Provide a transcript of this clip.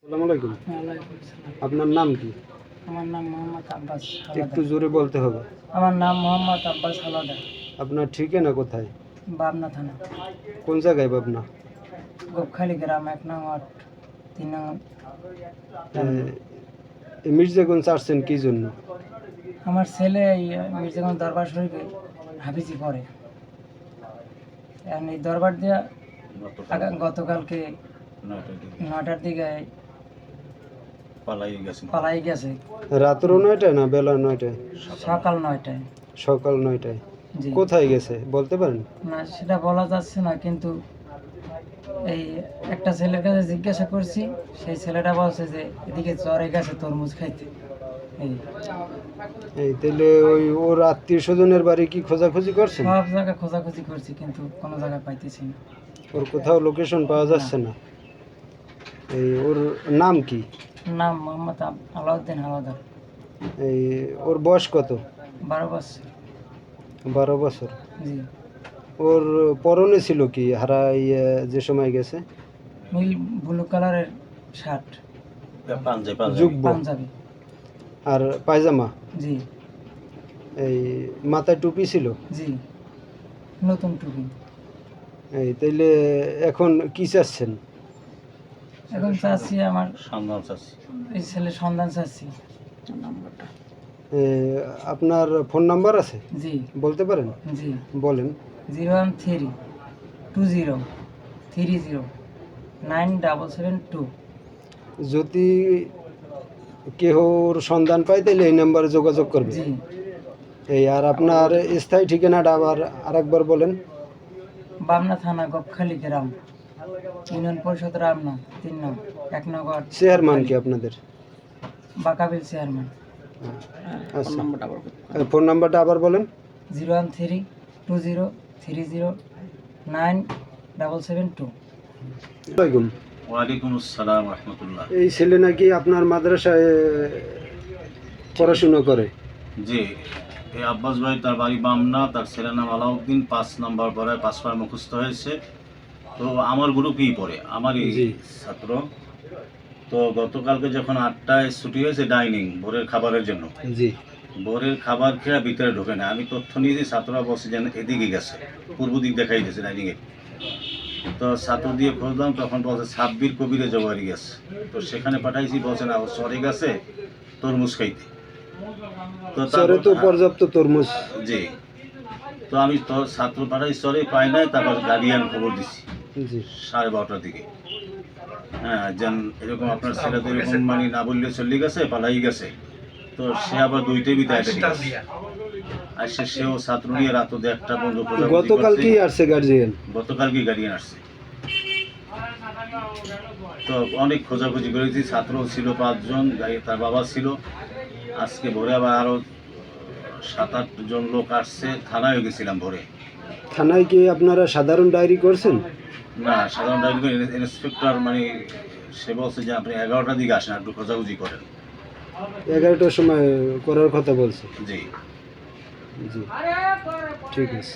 আসসালামু আলাইকুম। ওয়ালাইকুম আসসালাম। আপনার নাম কি? আমার নাম মোহাম্মদ আব্বাস একটু হাওলাদার। জোরে বলতে হবে। আমার নাম মোহাম্মদ আব্বাস হাওলাদার, আপনার ঠিকানা কোথায়? পাবনা থানা, কোন জায়গায় পাবনা? গোপখালী গ্রাম, ১ নং ওয়ার্ড, ৩ নং। মির্জাগঞ্জ আসছেন কি জন্য? আমার ছেলে এই মির্জাগঞ্জ দরবার শরীফে হাফিজি পড়ে। এই দরবার দিয়া গতকালকে ৯টার দিকে পালাই গেছে। রাত্র 9টায় না বেলা 9টায়? সকাল ৯টায়। সকাল 9টায়। জি, কোথায় গেছে বলতে পারেন? না সেটা বলা যাচ্ছে না, কিন্তু এই একটা ছেলের কাছে জিজ্ঞাসা করছি, সেই ছেলেটা বলছে যে এদিকে চরে গেছে তরমুজ খাইতে। এই তাহলে ওর আত্মীয় স্বজনের বাড়ি কি খোঁজাখুঁজি করছেন? সব জায়গায় খোঁজাখুঁজি করছি, কিন্তু কোনো জায়গায় পাইতেছি না। ওর কোথাও লোকেশন পাওয়া যাচ্ছে না। ওর নাম কি? নাম মোহাম্মদ আলাউদ্দিন হাওলাদার। ওর বয়স কত? 12 বছর। 12 বছর। জি। ওর পরনে ছিল কি যে সময় গেছে? নীল ব্লু কালারের শার্ট, যুব্ব পাঞ্জাবি। আর পায়জামা? জি মাথায় টুপি ছিল? জি, নতুন টুপি। তাইলে এখন কি চাচ্ছেন? এখন চাচ্ছি আমার এই ছেলের সন্ধান চাচ্ছি। আপনার ফোন নাম্বার আছে? জি বলতে পারেন? জি, বলেন। 01320309772। যদি কেউর সন্ধান পায় তাহলে এই নাম্বারে যোগাযোগ করবে। জি। আর আপনার স্থায়ী ঠিকানাটা আবার আরেকবার বলেন। পাবনা থানা, গোপখালী গ্রাম, ইউনিয়ন পরিষদ রামনা, ৩ নং, ১ নং ওয়ার্ড। চেয়ারম্যান কি আপনাদের? বাকাবিল চেয়ারম্যান। আচ্ছা, ফোন নাম্বারটা আবার বলেন। 01320309772। ওয়ালাইকুম আসসালাম রাহমাতুল্লাহ। এই ছেলে নাকি আপনার মাদ্রাসায় পড়াশোনা করে? জি, এই আব্বাস ভাই, তার বাড়ি বামনা, তার ছেলের নাম আলাউদ্দিন, 5 নম্বর পড়ায়, 5 বার মুখস্থ হয়েছে। তো আমার গ্রুপেই পড়ে, আমারই ছাত্র। তো গতকালকে যখন 8টায় ছুটি হয়েছে ডাইনিং ভোরের খাবারের জন্য, জি, ভোরের খাবার খেয়ে ভিতরে ঢোকে না। আমি তথ্য নিয়েছি, ছাত্ররা বসে যেন এদিকে গেছে, পূর্ব দিক দেখাই দিয়েছে ডাইনিংয়ে। তো ছাত্র দিয়ে খুঁজলাম, তখন বলছে সাব্বির কবিরে জবারি গেছে। তো সেখানে পাঠাইছি, বলছে না ও চরে গেছে তরমুজ খাইতে। চরে তো পর্যাপ্ত তরমুজ। জি, তো আমি তো ছাত্র পাঠাই চরে পাই নাই, তারপর গার্ডিয়ান খবর দিছি জি, 12:30টার দিকে। হ্যাঁ, যেন এরকম আপনার ছেলে তো এরকম মানে না বললে চলে গেছে, পালাই গেছে। তো সে আবার 2টায় বিতায় আর সেও ছাত্র নিয়ে রাত 1টা পর্যন্ত গতকালকেই আসছে গার্জিয়ান? গতকালকেই গার্ডিয়ান আসছে। তো অনেক খোঁজাখুঁজি করেছি, ছাত্র ছিল 5 জন, তার বাবা ছিল। আজকে ভোরে আবার আরও 7-8 জন লোক আসছে, থানায় গেছিলাম ভোরে। থানায় কি আপনারা সাধারণ ডায়েরি করছেন? না, সাধারণ ডায়েরি ইন্সপেক্টর মানে সে বলছে যে আপনি 11টার দিকে আসেন, একটু খোঁজাখুঁজি করেন। 11টার সময় করার কথা বলছে? জি জি, ঠিক আছে।